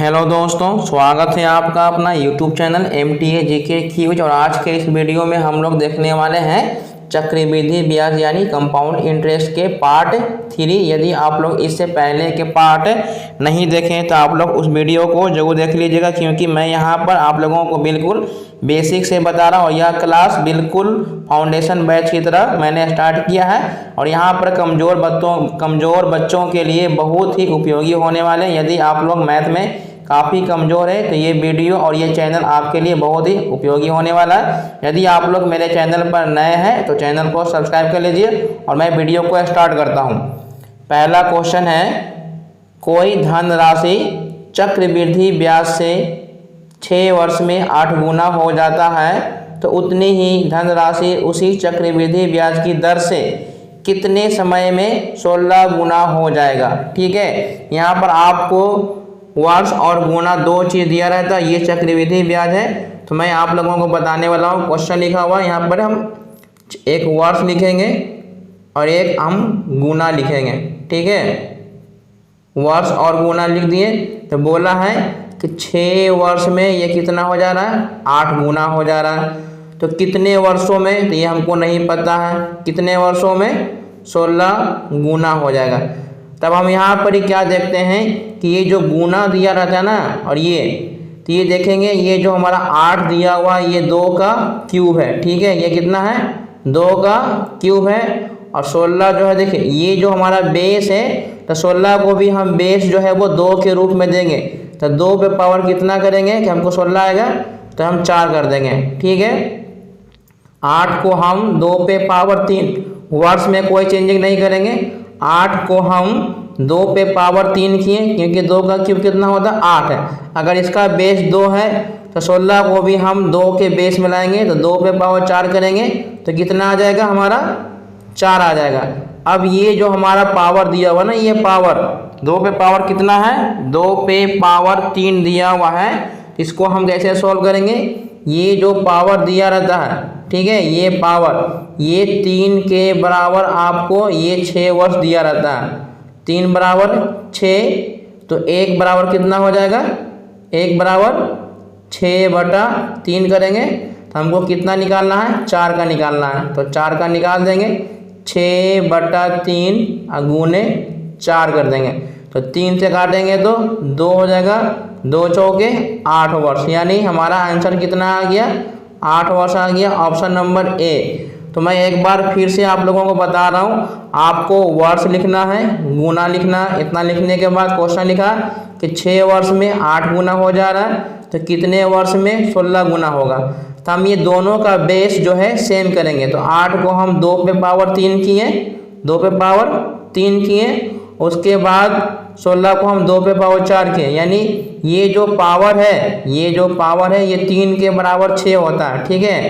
Hello दोस्तों, स्वागत है आपका अपना YouTube channel MTA GK quiz. और आज के इस वीडियो में हम लोग देखने वाले हैं चक्रवृद्धि ब्याज यानी कंपाउंड इंटरेस्ट के पार्ट 3। यदि आप लोग इससे पहले के पार्ट नहीं देखें तो आप लोग उस वीडियो को जरूर देख लीजिएगा, क्योंकि मैं यहाँ पर आप लोगों को बिल्कुल बेसिक से बता रहा हूँ। यह क्लास बिल्कुल फाउंडेशन बैच की तरह मैंने स्टार्ट किया है और यहाँ पर कमज़ोर बच्चों के लिए बहुत ही उपयोगी होने वाले हैं। यदि आप लोग मैथ में काफ़ी कमज़ोर है तो ये वीडियो और ये चैनल आपके लिए बहुत ही उपयोगी होने वाला है। यदि आप लोग मेरे चैनल पर नए हैं तो चैनल को सब्सक्राइब कर लीजिए और मैं वीडियो को स्टार्ट करता हूँ। पहला क्वेश्चन है, कोई धनराशि चक्रवृद्धि ब्याज से 6 वर्ष में 8 गुना हो जाता है तो उतनी ही धनराशि उसी चक्रवृद्धि ब्याज की दर से कितने समय में 16 गुना हो जाएगा। ठीक है, यहाँ पर आपको वर्ष और गुना दो चीज़ दिया रहता है। ये चक्रवृद्धि ब्याज है तो मैं आप लोगों को बताने वाला हूँ। क्वेश्चन लिखा हुआ है यहाँ पर, हम एक वर्ष लिखेंगे और एक हम गुना लिखेंगे। ठीक है, वर्ष और गुना लिख दिए तो बोला है कि 6 वर्ष में ये कितना हो जा रहा है, 8 गुना हो जा रहा है। तो कितने वर्षों में, तो ये हमको नहीं पता है। कितने वर्षों में 16 गुना हो जाएगा। तब हम यहाँ पर ही क्या देखते हैं कि ये जो गुना दिया रहता है ना, और ये तो ये देखेंगे, ये जो हमारा 8 दिया हुआ ये 2 का क्यूब है। ठीक है, ये कितना है, 2 का क्यूब है। और 16 जो है, देखिए ये जो हमारा बेस है तो 16 को भी हम बेस जो है वो 2 के रूप में देंगे। तो 2 पे पावर कितना करेंगे कि हमको 16 आएगा तो हम 4 कर देंगे। ठीक है, 8 को हम 2 पे पावर 3, वर्ष में कोई चेंजिंग नहीं करेंगे। 8 को हम 2 पे पावर 3 किए, क्योंकि 2 का क्यूब कितना होता है, 8 है। अगर इसका बेस 2 है तो 16 को भी हम 2 के बेस में लाएंगे तो 2 पे पावर 4 करेंगे तो कितना आ जाएगा, हमारा 4 आ जाएगा। अब ये जो हमारा पावर दिया हुआ ना, ये पावर 2 पे पावर कितना है, 2 पे पावर 3 दिया हुआ है। इसको हम कैसे सोल्व करेंगे, ये जो पावर दिया रहता है, ठीक है, ये पावर, ये 3 के बराबर आपको ये 6 वर्ष दिया रहता है। 3 बराबर 6 तो 1 बराबर कितना हो जाएगा, 1 बराबर 6/3 करेंगे तो हमको कितना निकालना है, 4 का निकालना है। तो 4 का निकाल देंगे, 6/3 गुने 4 कर देंगे तो 3 से काटेंगे तो 2 हो जाएगा, 2 चौके 8 वर्ष। यानी हमारा आंसर कितना आ गया, 8 वर्ष आ गया, ऑप्शन नंबर ए। तो मैं एक बार फिर से आप लोगों को बता रहा हूँ, आपको वर्ष लिखना है, गुना लिखना है। इतना लिखने के बाद क्वेश्चन लिखा कि 6 वर्ष में 8 गुना हो जा रहा है तो कितने वर्ष में 16 गुना होगा। तो हम ये दोनों का बेस जो है सेम करेंगे। तो 8 को हम 2 पे पावर 3 किए, 2 पे पावर 3 किए, उसके बाद 16 को हम 2 पे पावर 4 किए। यानी ये जो पावर है, ये 3 के बराबर 6 होता है। ठीक है,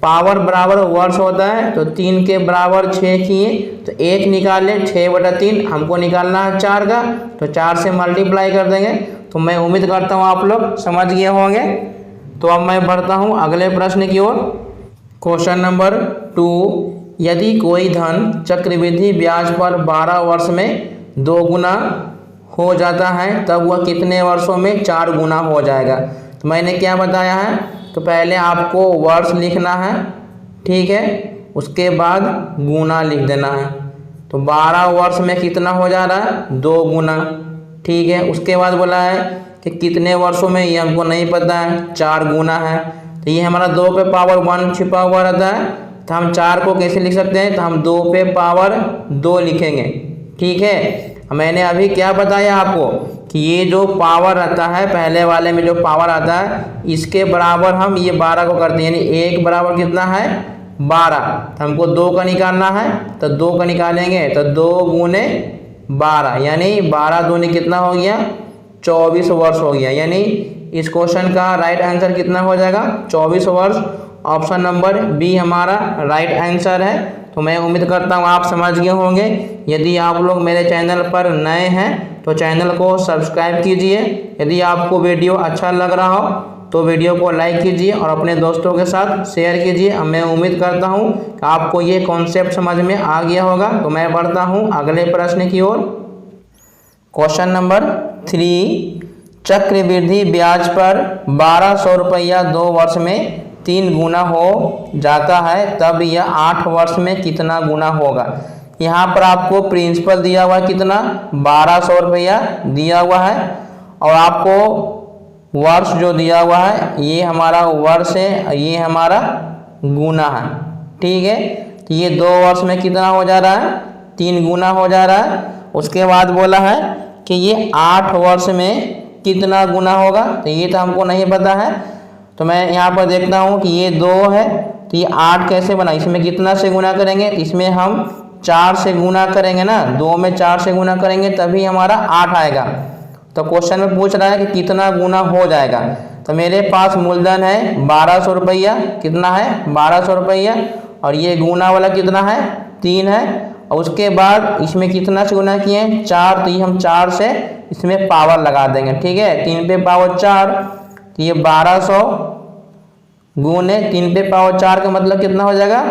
पावर बराबर वर्ष होता है तो 3 के बराबर 6 किए तो 1 निकाले, 6/3 हमको निकालना है 4 का, तो 4 से मल्टीप्लाई कर देंगे। तो मैं उम्मीद करता हूँ आप लोग समझ गए होंगे। तो अब मैं बढ़ता हूँ अगले प्रश्न की ओर। क्वेश्चन नंबर 2, यदि कोई धन चक्रवृद्धि ब्याज पर 12 वर्ष में 2 गुना हो जाता है तब वह कितने वर्षों में 4 गुना हो जाएगा। तो मैंने क्या बताया है, तो पहले आपको वर्ष लिखना है, ठीक है, उसके बाद गुना लिख देना है। तो 12 वर्ष में कितना हो जा रहा है, 2 गुना। ठीक है, उसके बाद बोला है कि कितने वर्षों में, ये हमको नहीं पता है, 4 गुना है। तो ये हमारा 2 पे पावर 1 छिपा हुआ रहता है। तो हम 4 को कैसे लिख सकते हैं, तो हम 2 पे पावर 2 लिखेंगे। ठीक है, मैंने अभी क्या बताया आपको कि ये जो पावर आता है, पहले वाले में जो पावर आता है, इसके बराबर हम ये 12 को करते हैं। यानी 1 बराबर कितना है, 12। तो हमको 2 का निकालना है तो 2 का निकालेंगे तो 2 गुने 12, यानी 12 दूनी कितना हो गया, 24 वर्ष हो गया। यानी इस क्वेश्चन का राइट आंसर कितना हो जाएगा, 24 वर्ष। ऑप्शन नंबर बी हमारा राइट आंसर है। तो मैं उम्मीद करता हूँ आप समझ गए होंगे। यदि आप लोग मेरे चैनल पर नए हैं तो चैनल को सब्सक्राइब कीजिए। यदि आपको वीडियो अच्छा लग रहा हो तो वीडियो को लाइक कीजिए और अपने दोस्तों के साथ शेयर कीजिए। मैं उम्मीद करता हूँ कि आपको ये कॉन्सेप्ट समझ में आ गया होगा। तो मैं बढ़ता हूँ अगले प्रश्न की ओर। क्वेश्चन नंबर 3, चक्रवृद्धि ब्याज पर 1200 रुपया 2 वर्ष में 3 गुना हो जाता है तब यह 8 वर्ष में कितना गुना होगा। यहाँ पर आपको प्रिंसिपल दिया हुआ है कितना, 1200 रुपया दिया हुआ है, और आपको वर्ष जो दिया हुआ है ये हमारा वर्ष है, ये हमारा गुना है। ठीक है, तो ये 2 वर्ष में कितना हो जा रहा है, 3 गुना हो जा रहा है। उसके बाद बोला है कि ये 8 वर्ष में कितना गुना होगा, तो ये तो हमको नहीं पता है। तो मैं यहाँ पर देखता हूँ कि ये 2 है, तो ये 8 कैसे बना, इसमें कितना से गुना करेंगे, तो इसमें हम 4 से गुना करेंगे ना, 2 में 4 से गुना करेंगे तभी हमारा 8 आएगा। तो क्वेश्चन में पूछ रहा है कि कितना गुना हो जाएगा। तो मेरे पास मूलधन है 1200 रुपया, कितना है 1200 रुपया, और ये गुना वाला कितना है 3 है, और उसके बाद इसमें कितना से गुना किए 4, तो ये हम 4 से इसमें पावर लगा देंगे। ठीक है, 3 पे पावर 4, तो ये 1200 गुने 3 पे पावर 4 का मतलब कितना हो जाएगा,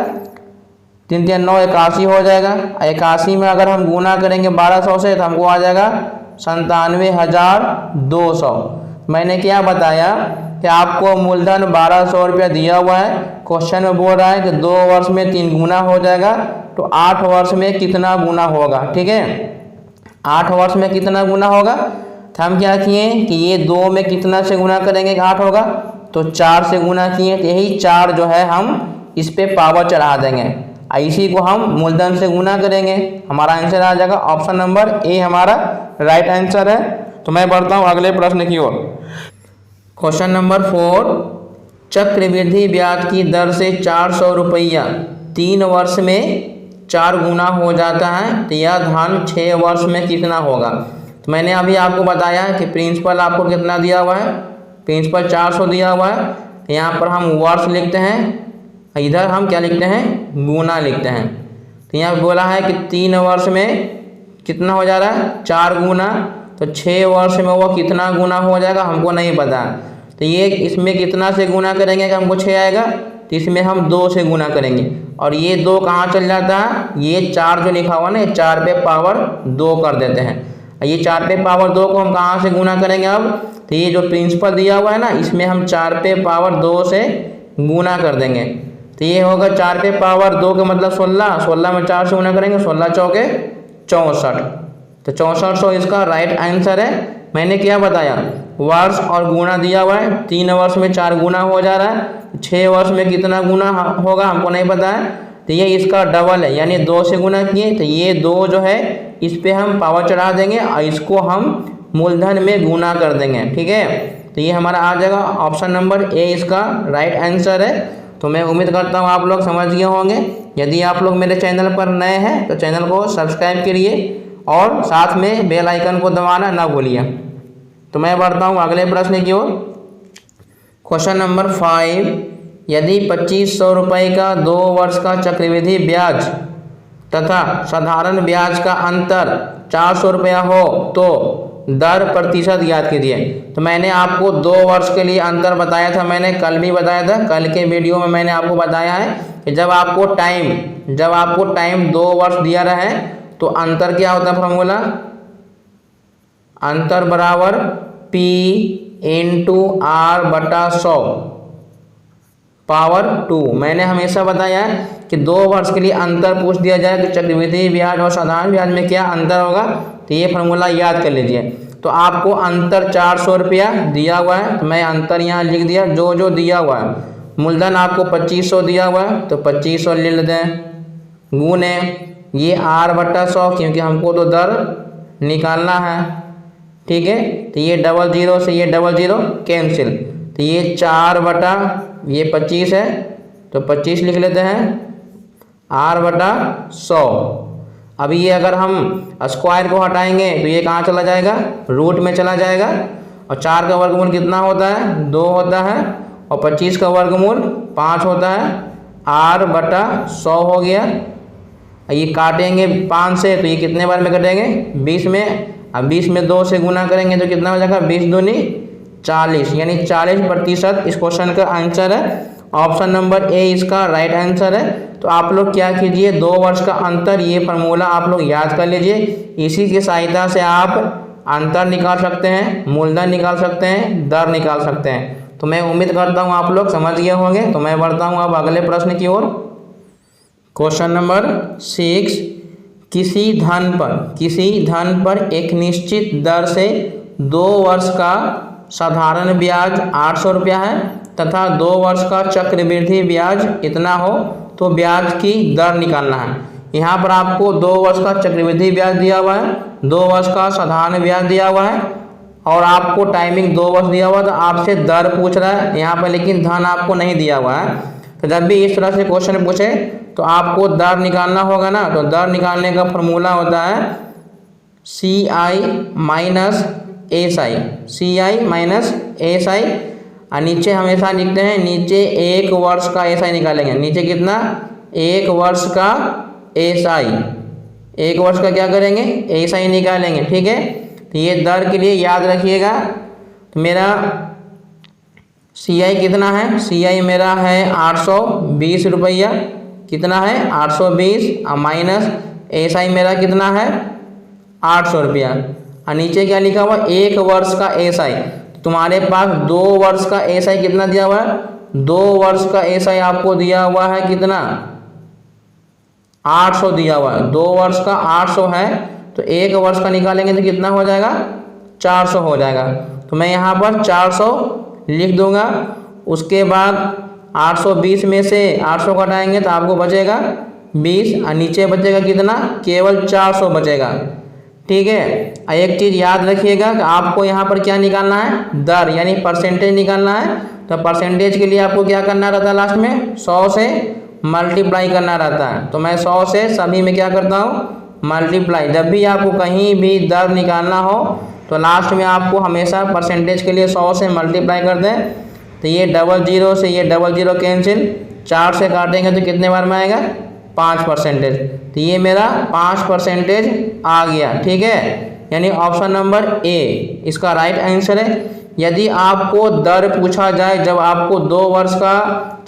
3 3 9 81 हो जाएगा। 81 में अगर हम गुना करेंगे 1200 से तो हमको आ जाएगा 97,200। मैंने क्या बताया कि आपको मूलधन 1200 रुपया दिया हुआ है, क्वेश्चन में बोल रहा है कि 2 वर्ष में 3 गुना हो जाएगा, तो 8 वर्ष में कितना गुना होगा। ठीक है, 8 वर्ष में कितना गुना होगा, तो हम क्या किए कि ये 2 में कितना से गुना करेंगे कि 8 होगा, तो 4 से गुना किए, तो यही 4 जो है हम इस पे पावर चढ़ा देंगे, इसी को हम मूलधन से गुना करेंगे, हमारा आंसर आ जाएगा ऑप्शन नंबर ए हमारा राइट आंसर है। तो मैं बढ़ता हूँ अगले प्रश्न की ओर। क्वेश्चन नंबर 4, चक्रवृद्धि ब्याज की दर से 400 रुपया 3 वर्ष में 4 गुना हो जाता है, तो यह धन 6 वर्ष में कितना होगा। तो मैंने अभी आपको बताया कि प्रिंसिपल आपको कितना दिया हुआ है, प्रिंसिपल 400 दिया हुआ है, यहाँ पर हम वर्ष लिखते हैं, इधर हम क्या लिखते हैं गुना लिखते हैं। तो यहाँ बोला है कि 3 वर्ष में कितना हो जा रहा है 4 गुना, तो 6 वर्ष में वो कितना गुना हो जाएगा हमको नहीं पता। तो ये इसमें कितना से गुना करेंगे कि हमको 6 आएगा, तो इसमें हम 2 से गुना करेंगे, और ये 2 कहाँ चल जाता है, ये 4 जो लिखा हुआ ना 4 पे पावर 2 कर देते हैं। ये 4 पे पावर 2 को हम कहाँ से गुना करेंगे अब, तो ये जो प्रिंसिपल दिया हुआ है ना इसमें हम 4 पे पावर 2 से गुना कर देंगे, तो ये होगा 4 पे पावर 2 का मतलब 16, 16 में 4 से गुना करेंगे, 16 चौके 64, तो 6400 इसका राइट आंसर है। मैंने क्या बताया, वर्ष और गुना दिया हुआ है, 3 वर्ष में 4 गुना हो जा रहा है, 6 वर्ष में कितना गुना होगा हमको नहीं पता है, तो ये इसका डबल है, यानी 2 से गुना किए, तो ये 2 जो है इस पे हम पावर चढ़ा देंगे और इसको हम मूलधन में गुना कर देंगे। ठीक है, तो ये हमारा आ जाएगा ऑप्शन नंबर ए इसका राइट आंसर है। तो मैं उम्मीद करता हूँ आप लोग समझ गए होंगे। यदि आप लोग मेरे चैनल पर नए हैं तो चैनल को सब्सक्राइब करिए और साथ में बेल आइकन को दबाना ना भूलिए। तो मैं बढ़ता हूँ अगले प्रश्न की ओर। क्वेश्चन नंबर 5, यदि 2500 रुपये का 2 वर्ष का चक्रवृद्धि ब्याज तथा साधारण ब्याज का अंतर 400 रुपया हो तो दर प्रतिशत ज्ञात कीजिए। तो मैंने आपको 2 वर्ष के लिए अंतर बताया था, मैंने कल भी बताया था, कल के वीडियो में मैंने आपको बताया है कि जब आपको टाइम 2 वर्ष दिया रहे तो अंतर क्या होता है, फॉर्मूला अंतर बराबर P इंटू R बटा 100 पावर 2। मैंने हमेशा बताया है कि 2 वर्ष के लिए अंतर पूछ दिया जाए तो चक्रवृद्धि ब्याज और साधारण ब्याज में क्या अंतर होगा, तो ये फॉर्मूला याद कर लीजिए। तो आपको अंतर 400 रुपया दिया हुआ है, तो मैं अंतर यहाँ लिख दिया जो दिया हुआ है। मूलधन आपको 2500 दिया हुआ है तो 2500 ले लेते हैं, गुने ये R बटा 100 क्योंकि हमको तो दर निकालना है। ठीक है, तो ये 00 से ये 00 कैंसिल, तो ये 4 बटा ये 25 है तो 25 लिख लेते हैं, R बटा 100। अभी ये अगर हम स्क्वायर को हटाएंगे तो ये कहाँ चला जाएगा, रूट में चला जाएगा, और 4 का वर्गमूल कितना होता है 2 होता है, और 25 का वर्गमूल 5 होता है, R बटा 100 हो गया। ये काटेंगे 5 से तो ये कितने बार में कटेंगे 20 में, अब 20 में 2 से गुना करेंगे तो कितना हो जाएगा 20 दूनी 40, यानी 40% इस क्वेश्चन का आंसर है। ऑप्शन नंबर ए इसका राइट आंसर है। तो आप लोग क्या कीजिए, 2 वर्ष का अंतर ये फार्मूला आप लोग याद कर लीजिए, इसी की सहायता से आप अंतर निकाल सकते हैं, मूलधन निकाल सकते हैं, दर निकाल सकते हैं। तो मैं उम्मीद करता हूँ आप लोग समझ गए होंगे। तो मैं बढ़ता हूँ अब अगले प्रश्न की ओर। क्वेश्चन नंबर 6, किसी धन पर एक निश्चित दर से 2 वर्ष का साधारण ब्याज 800 रुपया है तथा 2 वर्ष का चक्रवृद्धि ब्याज इतना हो तो ब्याज की दर निकालना है। यहाँ पर आपको 2 वर्ष का चक्रवृद्धि ब्याज दिया हुआ है, 2 वर्ष का साधारण ब्याज दिया हुआ है और आपको टाइमिंग 2 वर्ष दिया हुआ है। तो आपसे दर पूछ रहा है यहाँ पर, लेकिन धन आपको नहीं दिया हुआ है। तो जब भी इस तरह से क्वेश्चन पूछे तो आपको दर निकालना होगा ना। तो दर निकालने का फॉर्मूला होता है CI minus SI, CI minus SI। और नीचे हमेशा लिखते हैं, नीचे 1 वर्ष का SI निकालेंगे। नीचे कितना? 1 वर्ष का SI, 1 वर्ष का क्या करेंगे? SI निकालेंगे। ठीक है, तो ये दर के लिए याद रखिएगा। तो मेरा CI कितना है? CI मेरा है 820 रुपया। कितना है? 820 और माइनस SI मेरा कितना है? 800 रुपया। और नीचे क्या लिखा हुआ? 1 वर्ष का SI। तुम्हारे पास 2 वर्ष का SI कितना दिया हुआ है? 2 वर्ष का SI आपको दिया हुआ है कितना? 800 दिया हुआ है। 2 वर्ष का 800 है तो 1 वर्ष का निकालेंगे तो कितना हो जाएगा? 400 हो जाएगा। तो मैं यहाँ पर 400 लिख दूंगा। उसके बाद 820 में से 800 घटाएंगे तो आपको बचेगा 20 और नीचे बचेगा कितना? केवल 400 बचेगा। ठीक है, एक चीज़ याद रखिएगा कि आपको यहाँ पर क्या निकालना है? दर यानी परसेंटेज निकालना है। तो परसेंटेज के लिए आपको क्या करना रहता है? लास्ट में 100 से मल्टीप्लाई करना रहता है। तो मैं 100 से सभी में क्या करता हूँ? मल्टीप्लाई। जब भी आपको कहीं भी दर निकालना हो तो लास्ट में आपको हमेशा परसेंटेज के लिए 100 से मल्टीप्लाई कर दें। तो ये 00 से ये 00 कैंसिल, 4 से काटेंगे तो कितने बार में आएगा? 5%। तो ये मेरा 5% आ गया। ठीक है, यानी ऑप्शन नंबर A इसका राइट आंसर है। यदि आपको दर पूछा जाए जब आपको 2 वर्ष का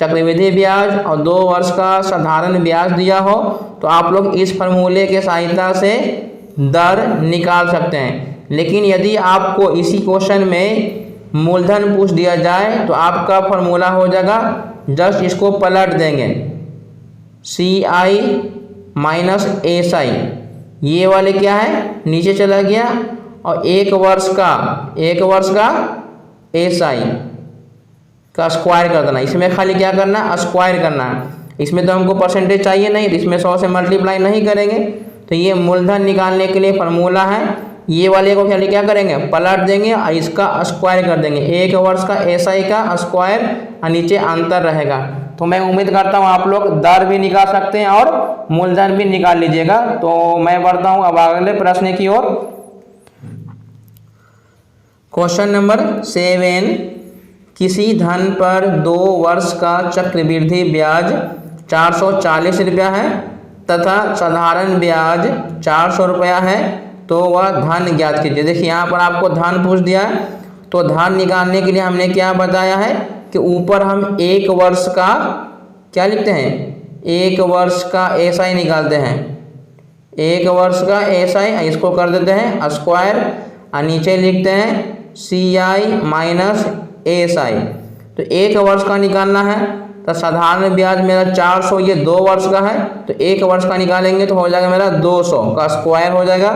चक्रवृद्धि ब्याज और 2 वर्ष का साधारण ब्याज दिया हो तो आप लोग इस फार्मूले के सहायता से दर निकाल सकते हैं। लेकिन यदि आपको इसी क्वेश्चन में मूलधन पूछ दिया जाए तो आपका फार्मूला हो जाएगा, जस्ट इसको पलट देंगे, CI माइनस SI। ये वाले क्या है? नीचे चला गया और 1 वर्ष का SI का स्क्वायर कर देना। इसमें खाली क्या करना है? स्क्वायर करना है। इसमें तो हमको परसेंटेज चाहिए नहीं, तो इसमें 100 से मल्टीप्लाई नहीं करेंगे। तो ये मूलधन निकालने के लिए फार्मूला है। ये वाले को क्या करेंगे? पलट देंगे और इसका स्क्वायर कर देंगे। 1 वर्ष का SI का स्क्वायर और नीचे अंतर रहेगा। तो मैं उम्मीद करता हूँ आप लोग दर भी निकाल सकते हैं और मूलधन भी निकाल लीजिएगा। तो मैं बढ़ता हूँ अब अगले प्रश्न की ओर। क्वेश्चन नंबर 7, किसी धन पर 2 वर्ष का चक्रवृद्धि ब्याज 440 रुपया है तथा साधारण ब्याज 400 रुपया है तो वह धन ज्ञात कीजिए। देखिए यहाँ पर आपको धन पूछ दिया है। तो धन निकालने के लिए हमने क्या बताया है कि ऊपर हम 1 वर्ष का क्या लिखते हैं? 1 वर्ष का SI निकालते हैं। 1 वर्ष का SI इसको कर देते हैं स्क्वायर और नीचे लिखते हैं CI माइनस SI। तो 1 वर्ष का निकालना है तो साधारण ब्याज मेरा 400, ये 2 वर्ष का है तो 1 वर्ष का निकालेंगे तो हो जाएगा मेरा 200 का स्क्वायर हो जाएगा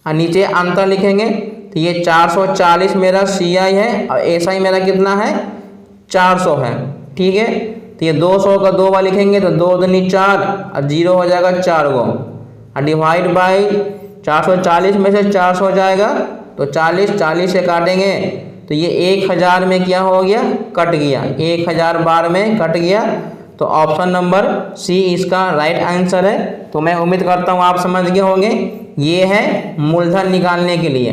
और नीचे अंतर लिखेंगे। तो ये 440 मेरा CI है और SI मेरा कितना है? 400 है। ठीक है, तो ये 200 का 2 बार लिखेंगे तो 2 दूनी 4 और 0 हो जाएगा 4 गो और डिवाइड बाई 440 में से 400 जाएगा तो 40 से काटेंगे तो ये 1000 में क्या हो गया? कट गया। 1000 बार में कट गया। तो ऑप्शन नंबर C इसका राइट आंसर है। तो मैं उम्मीद करता हूँ आप समझ गए होंगे। ये है मूलधन निकालने के लिए।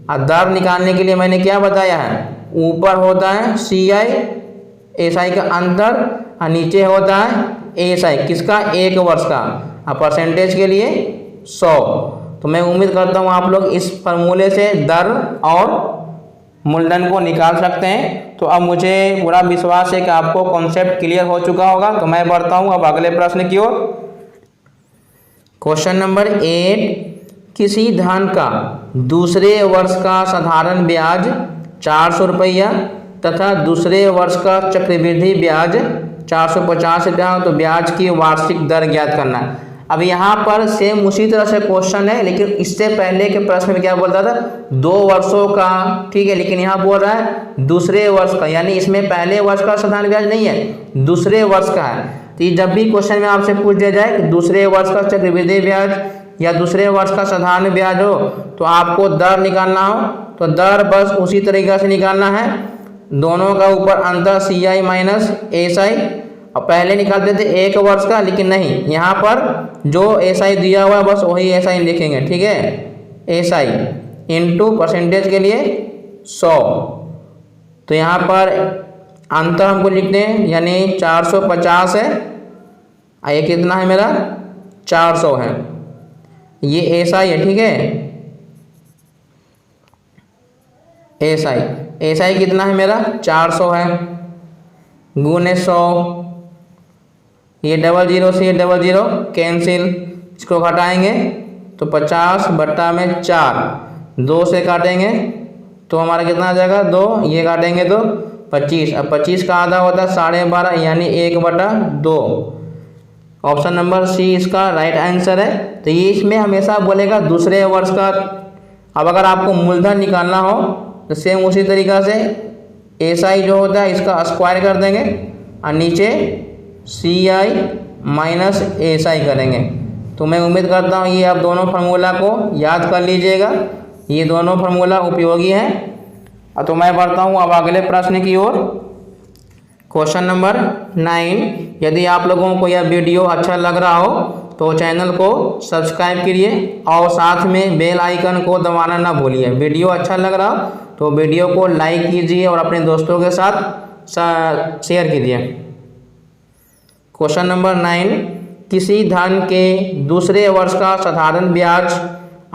और दर निकालने के लिए मैंने क्या बताया है? ऊपर होता है CI SI का अंतर और नीचे होता है SI किसका? 1 वर्ष का और परसेंटेज के लिए 100। तो मैं उम्मीद करता हूँ आप लोग इस फार्मूले से दर और मूलधन को निकाल सकते हैं। तो अब मुझे पूरा विश्वास है कि आपको कॉन्सेप्ट क्लियर हो चुका होगा। तो मैं बढ़ता हूँ अब अगले प्रश्न की ओर। क्वेश्चन नंबर 8, किसी धन का दूसरे वर्ष का साधारण ब्याज 400 रुपया तथा दूसरे वर्ष का चक्रवृद्धि ब्याज 450 रुपया हो तो ब्याज की वार्षिक दर ज्ञात करना है। अब यहाँ पर सेम उसी तरह से क्वेश्चन है, लेकिन इससे पहले के प्रश्न में क्या बोलता था 2 वर्षों का, ठीक है, लेकिन यहाँ बोल रहा है दूसरे वर्ष का, यानी इसमें पहले वर्ष का साधारण ब्याज नहीं है, दूसरे वर्ष का है। तो ये जब भी क्वेश्चन में आपसे पूछ दिया जाए कि दूसरे वर्ष का चक्रवृद्धि ब्याज या दूसरे वर्ष का साधारण ब्याज हो तो आपको दर निकालना हो तो दर बस उसी तरीके से निकालना है, दोनों का ऊपर अंतर CI माइनस SI। अब पहले निकालते थे 1 वर्ष का, लेकिन नहीं, यहाँ पर जो SI दिया हुआ है बस वही SI लिखेंगे, ठीक है, SI इंटू परसेंटेज के लिए 100। तो यहाँ पर अंतर हमको लिखते हैं, यानी 450 है, ये कितना है मेरा 400 है, ये SI है, ठीक है, SI कितना है मेरा 400 है, गुने 100, ये 00 से 00 कैंसिल, इसको घटाएंगे तो 50/4, 2 से काटेंगे तो हमारा कितना आ जाएगा 2, ये काटेंगे तो 25। अब 25 का आधा होता है 12.5 यानी 1/2। ऑप्शन नंबर सी इसका राइट आंसर है। तो ये इसमें हमेशा बोलेगा दूसरे वर्ष का। अब अगर आपको मूलधन निकालना हो तो सेम उसी तरीक़ा से SI जो होता है इसका स्क्वायर कर देंगे और नीचे CI माइनस SI करेंगे। तो मैं उम्मीद करता हूँ ये आप दोनों फार्मूला को याद कर लीजिएगा, ये दोनों फार्मूला उपयोगी हैं। तो मैं बढ़ता हूँ अब अगले प्रश्न की ओर। Question number 9। यदि आप लोगों को यह वीडियो अच्छा लग रहा हो तो चैनल को सब्सक्राइब करिए और साथ में बेल आइकन को दबाना ना भूलिए। वीडियो अच्छा लग रहा हो तो वीडियो को लाइक कीजिए और अपने दोस्तों के साथ शेयर कीजिए। Question number 9। किसी धन के दूसरे वर्ष का साधारण ब्याज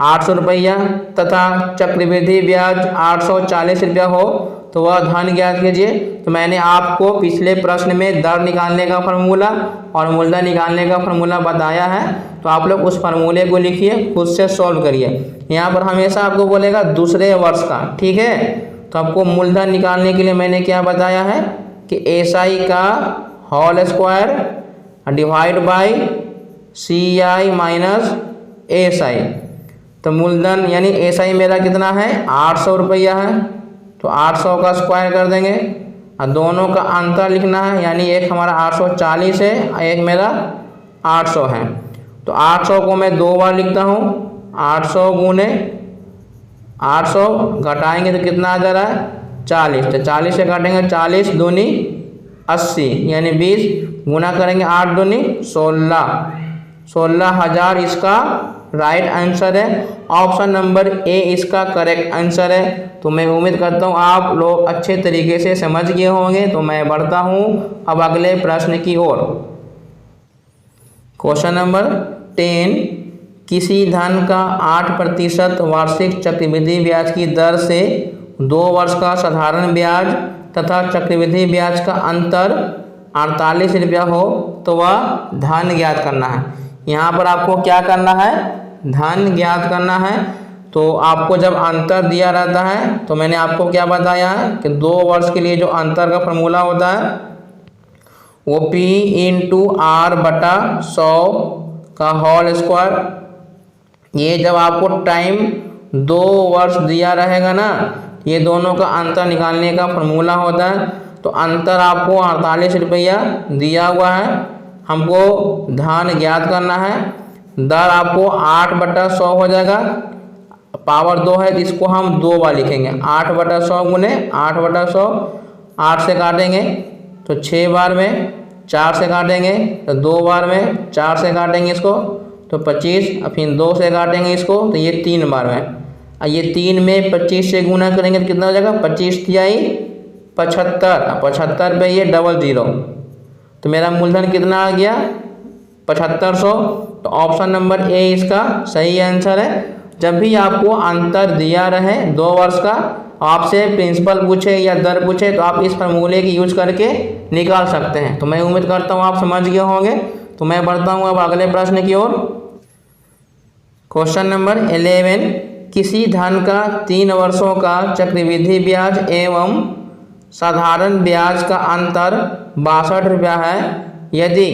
800 रुपया तथा चक्रवृद्धि ब्याज 840 रुपया हो तो वह धन ज्ञात कीजिए। तो मैंने आपको पिछले प्रश्न में दर निकालने का फार्मूला और मूलधन निकालने का फार्मूला बताया है, तो आप लोग उस फार्मूले को लिखिए, खुद से सॉल्व करिए। यहाँ पर हमेशा आपको बोलेगा दूसरे वर्ष का, ठीक है। तो आपको मूलधन निकालने के लिए मैंने क्या बताया है कि SI का whole square divide by CI minus SI। तो मूलधन यानी SI मेरा कितना है 800 रुपया है, तो 800 का स्क्वायर कर देंगे और दोनों का अंतर लिखना है, यानी एक हमारा 840 है और एक मेरा 800 है। तो 800 को मैं 2 बार लिखता हूँ, 800 गुने 800 घटाएंगे तो कितना आ जा रहा है 40। तो 40 से काटेंगे 40 दूनी 80 यानी 20, गुना करेंगे 8 दूनी 16,000 इसका राइट आंसर है। ऑप्शन नंबर ए इसका करेक्ट आंसर है। तो मैं उम्मीद करता हूँ आप लोग अच्छे तरीके से समझ गए होंगे। तो मैं बढ़ता हूँ अब अगले प्रश्न की ओर। Question number 10। किसी धन का 8% वार्षिक चक्रवृद्धि ब्याज की दर से 2 वर्ष का साधारण ब्याज तथा चक्रवृद्धि ब्याज का अंतर 48 रुपया हो तो वह धन ज्ञात करना है। यहाँ पर आपको क्या करना है, धन ज्ञात करना है। तो आपको जब अंतर दिया रहता है तो मैंने आपको क्या बताया है कि 2 वर्ष के लिए जो अंतर का फॉर्मूला होता है वो P × R/100 का होल स्क्वायर। ये जब आपको टाइम 2 वर्ष दिया रहेगा ना, ये दोनों का अंतर निकालने का फॉर्मूला होता है। तो अंतर आपको 48 रुपया दिया हुआ है, हमको धन ज्ञात करना है। दर आपको 8/100 हो जाएगा, पावर 2 है तो इसको हम 2 बार लिखेंगे। 8/100 गुने 8/100, 8 से काटेंगे तो 6 बार में, 4 से काटेंगे तो 2 बार में, 4 से काटेंगे इसको तो 25, फिर 2 से काटेंगे इसको तो ये 3 बार में। ये 3 में 25 से गुना करेंगे तो कितना हो जाएगा 25 तिहाई 75, 75 पे ये 00। तो मेरा मूलधन कितना आ गया 7500। तो ऑप्शन नंबर ए इसका सही आंसर है। जब भी आपको अंतर दिया रहे 2 वर्ष का, आपसे प्रिंसिपल पूछे या दर पूछे तो आप इस फार्मूले की यूज करके निकाल सकते हैं। तो मैं उम्मीद करता हूँ आप समझ गए होंगे। तो मैं बढ़ता हूँ अब अगले प्रश्न की ओर। क्वेश्चन नंबर 11, किसी धन का 3 वर्षों का चक्रवृद्धि ब्याज एवं साधारण ब्याज का अंतर 62 रुपया है। यदि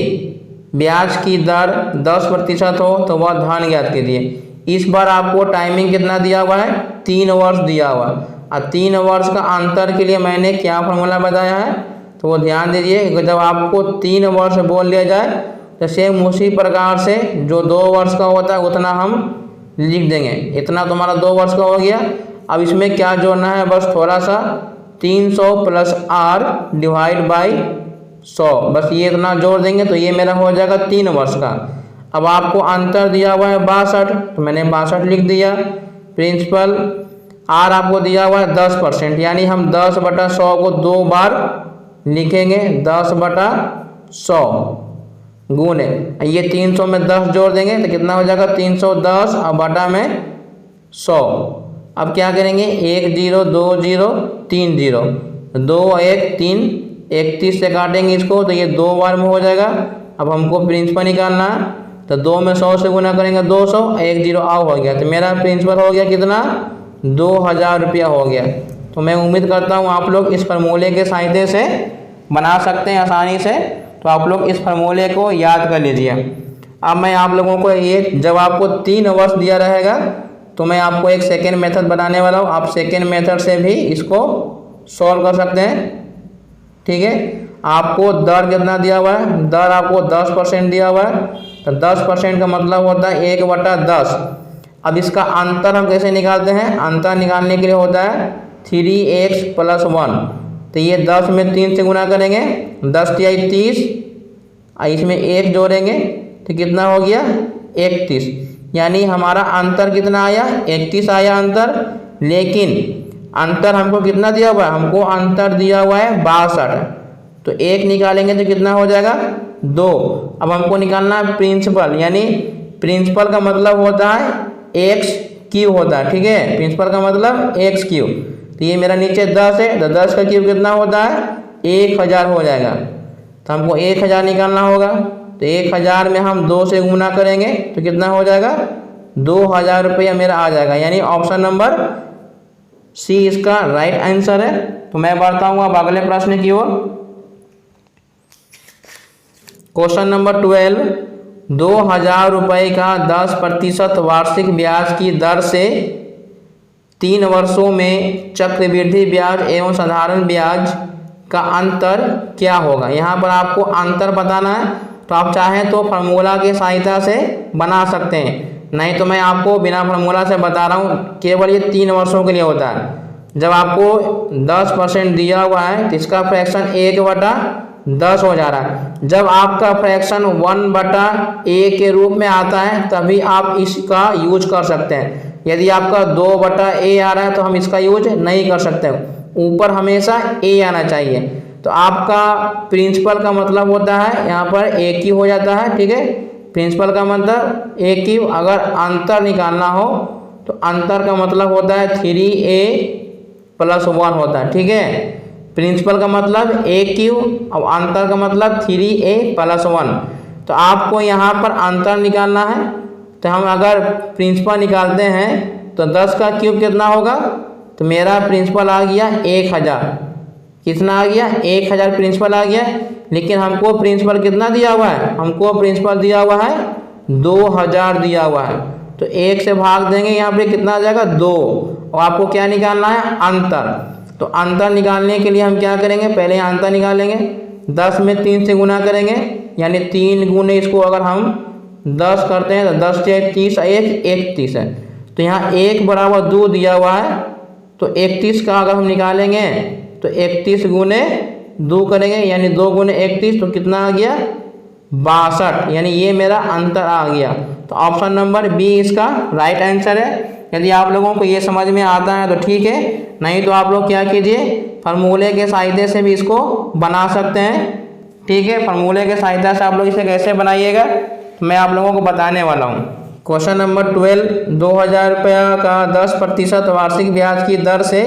ब्याज की दर 10% हो तो वह धन ज्ञात कीजिए। इस बार आपको टाइमिंग कितना दिया हुआ है, 3 वर्ष दिया हुआ है। और 3 वर्ष का अंतर के लिए मैंने क्या फॉर्मूला बताया है, तो वो ध्यान दीजिए। जब आपको 3 वर्ष बोल दिया जाए तो सेम उसी प्रकार से जो 2 वर्ष का होता है उतना हम लिख देंगे। इतना तुम्हारा 2 वर्ष का हो गया। अब इसमें क्या जोड़ना है, बस थोड़ा सा 300 प्लस आर डिवाइड बाई 100, बस ये इतना जोड़ देंगे तो ये मेरा हो जाएगा 3 वर्ष का। अब आपको अंतर दिया हुआ है 62, तो मैंने 62 लिख दिया। प्रिंसिपल आर आपको दिया हुआ है 10%, यानी हम 10/100 को 2 बार लिखेंगे। 10/100 गुणे ये 300 में 10 जोड़ देंगे तो कितना हो जाएगा 310 और बटा में 100। अब क्या करेंगे, 1 0 2 0 3 0 2 1 3 31 से काटेंगे इसको तो ये 2 बार में हो जाएगा। अब हमको प्रिंसिपल निकालना है तो 2 में 100 से गुना करेंगे 200, 1 0 आउ हो गया। तो मेरा प्रिंसिपल हो गया कितना, 2000 रुपया हो गया। तो मैं उम्मीद करता हूँ आप लोग इस फार्मूले के सहायता से बना सकते हैं आसानी से। तो आप लोग इस फार्मूले को याद कर लीजिए। अब मैं आप लोगों को ये, जब आपको 3 वर्ष दिया रहेगा तो मैं आपको एक सेकेंड मेथड बनाने वाला हूँ। आप सेकेंड मेथड से भी इसको सॉल्व कर सकते हैं। ठीक है, आपको दर कितना दिया हुआ है, दर आपको 10% दिया हुआ है। तो 10% का मतलब होता है 1/10। अब इसका अंतर हम कैसे निकालते हैं, अंतर निकालने के लिए होता है 3x + 1। तो ये 10 में 3 से गुना करेंगे, 10 × 30, इसमें 1 जोड़ेंगे तो कितना हो गया 31। यानी हमारा अंतर कितना आया, 31 आया अंतर। लेकिन अंतर हमको कितना दिया हुआ है, हमको अंतर दिया हुआ है 62। तो 1 निकालेंगे तो कितना हो जाएगा 2। अब हमको निकालना है प्रिंसिपल, यानी प्रिंसिपल का मतलब होता है x³ होता है। ठीक है, प्रिंसिपल का मतलब x³। तो ये मेरा नीचे 10 है तो 10 का क्यूब कितना होता है 1000 हो जाएगा। तो हमको 1000 निकालना होगा। तो 1000 में हम 2 से गुना करेंगे तो कितना हो जाएगा 2000 रुपया मेरा आ जाएगा। यानी ऑप्शन नंबर सी इसका राइट आंसर है। तो मैं बढ़ता हूँ अब अगले प्रश्न की ओर। क्वेश्चन नंबर 12, 2000 रुपये का 10% वार्षिक ब्याज की दर से 3 वर्षों में चक्रवृद्धि ब्याज एवं साधारण ब्याज का अंतर क्या होगा। यहाँ पर आपको अंतर बताना है। तो आप चाहें तो फार्मूला की सहायता से बना सकते हैं, नहीं तो मैं आपको बिना फार्मूला से बता रहा हूँ। केवल ये 3 वर्षों के लिए होता है। जब आपको 10% दिया हुआ है तो इसका फ्रैक्शन 1/10 हो जा रहा है। जब आपका फ्रैक्शन 1/a के रूप में आता है तभी आप इसका यूज कर सकते हैं। यदि आपका 2/a आ रहा है तो हम इसका यूज नहीं कर सकते, ऊपर हमेशा a आना चाहिए। तो आपका प्रिंसिपल का मतलब होता है यहाँ पर a³ हो जाता है। ठीक है, प्रिंसिपल का मतलब a³। अगर अंतर निकालना हो तो अंतर का मतलब होता है 3a + 1 होता है। ठीक है, प्रिंसिपल का मतलब a³ और अंतर का मतलब 3a + 1। तो आपको यहाँ पर अंतर निकालना है। तो हम अगर प्रिंसिपल निकालते हैं तो 10 का क्यूब कितना होगा, तो मेरा प्रिंसिपल आ गया 1000। कितना आ गया 1000 प्रिंसिपल आ गया। लेकिन हमको प्रिंसिपल कितना दिया हुआ है, हमको प्रिंसिपल दिया हुआ है 2000 दिया हुआ है। तो 1 से भाग देंगे, यहाँ पे कितना आ जाएगा 2। और आपको क्या निकालना है, अंतर। तो अंतर निकालने के लिए हम क्या करेंगे, पहले अंतर निकालेंगे। 10 में 3 से गुना करेंगे, यानी 3 गुने इसको अगर हम 10 करते हैं तो 10 से 30 1 31 है। तो यहाँ 1 = 2 दिया हुआ है। तो 31 का अगर हम निकालेंगे तो 31 गुने 2 करेंगे, यानी 2 गुने 31 तो कितना आ गया 62। यानी ये मेरा अंतर आ गया। तो ऑप्शन नंबर बी इसका राइट आंसर है। यदि आप लोगों को ये समझ में आता है तो ठीक है, नहीं तो आप लोग क्या कीजिए, फार्मूले के सहायता से भी इसको बना सकते हैं। ठीक है, फार्मूले के सहायता से आप लोग इसे कैसे बनाइएगा तो मैं आप लोगों को बताने वाला हूँ। क्वेश्चन नंबर 12, 2000 रुपया का 10% वार्षिक ब्याज की दर से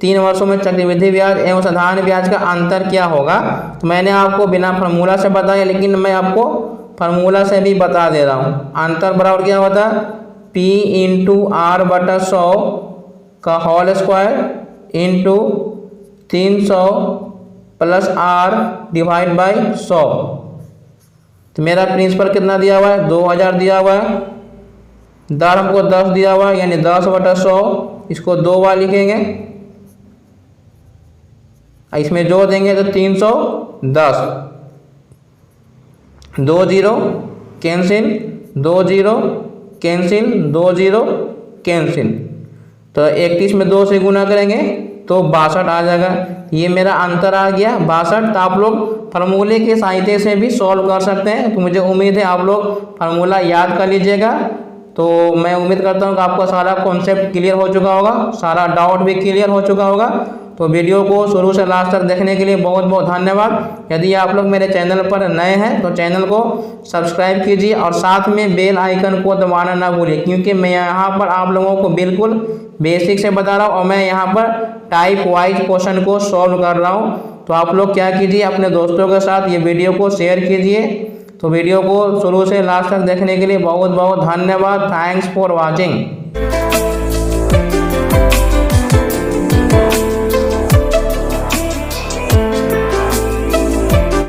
3 वर्षों में चक्रवृद्धि ब्याज एवं साधारण ब्याज का अंतर क्या होगा। तो मैंने आपको बिना फार्मूला से बताया, लेकिन मैं आपको फार्मूला से भी बता दे रहा हूँ। अंतर बराबर क्या होता है, पी इंटू आर बटा 100 का whole square into 300 plus R divide by 100। तो मेरा प्रिंसिपल कितना दिया हुआ है, 2000 दिया हुआ है। दर हमको 10 दिया हुआ है, यानी 10 बटा 100, इसको 2 बार लिखेंगे। इसमें जोड़ देंगे तो 310, 2 0 कैंसिल, 2 0 कैंसिल, 2 0 कैंसिल। तो 31 में 2 से गुना करेंगे तो 62 आ जाएगा। ये मेरा आंसर आ गया 62। तो आप लोग फार्मूले के सहायता से भी सॉल्व कर सकते हैं। तो मुझे उम्मीद है आप लोग फार्मूला याद कर लीजिएगा। तो मैं उम्मीद करता हूँ कि आपका सारा कॉन्सेप्ट क्लियर हो चुका होगा, सारा डाउट भी क्लियर हो चुका होगा। तो वीडियो को शुरू से लास्ट तक देखने के लिए बहुत बहुत धन्यवाद। यदि आप लोग मेरे चैनल पर नए हैं तो चैनल को सब्सक्राइब कीजिए और साथ में बेल आइकन को दबाना ना भूलिए, क्योंकि मैं यहाँ पर आप लोगों को बिल्कुल बेसिक से बता रहा हूँ और मैं यहाँ पर टाइप वाइज क्वेश्चन को सॉल्व कर रहा हूँ। तो आप लोग क्या कीजिए, अपने दोस्तों के साथ ये वीडियो को शेयर कीजिए। तो वीडियो को शुरू से लास्ट तक देखने के लिए बहुत बहुत धन्यवाद। Thanks for watching.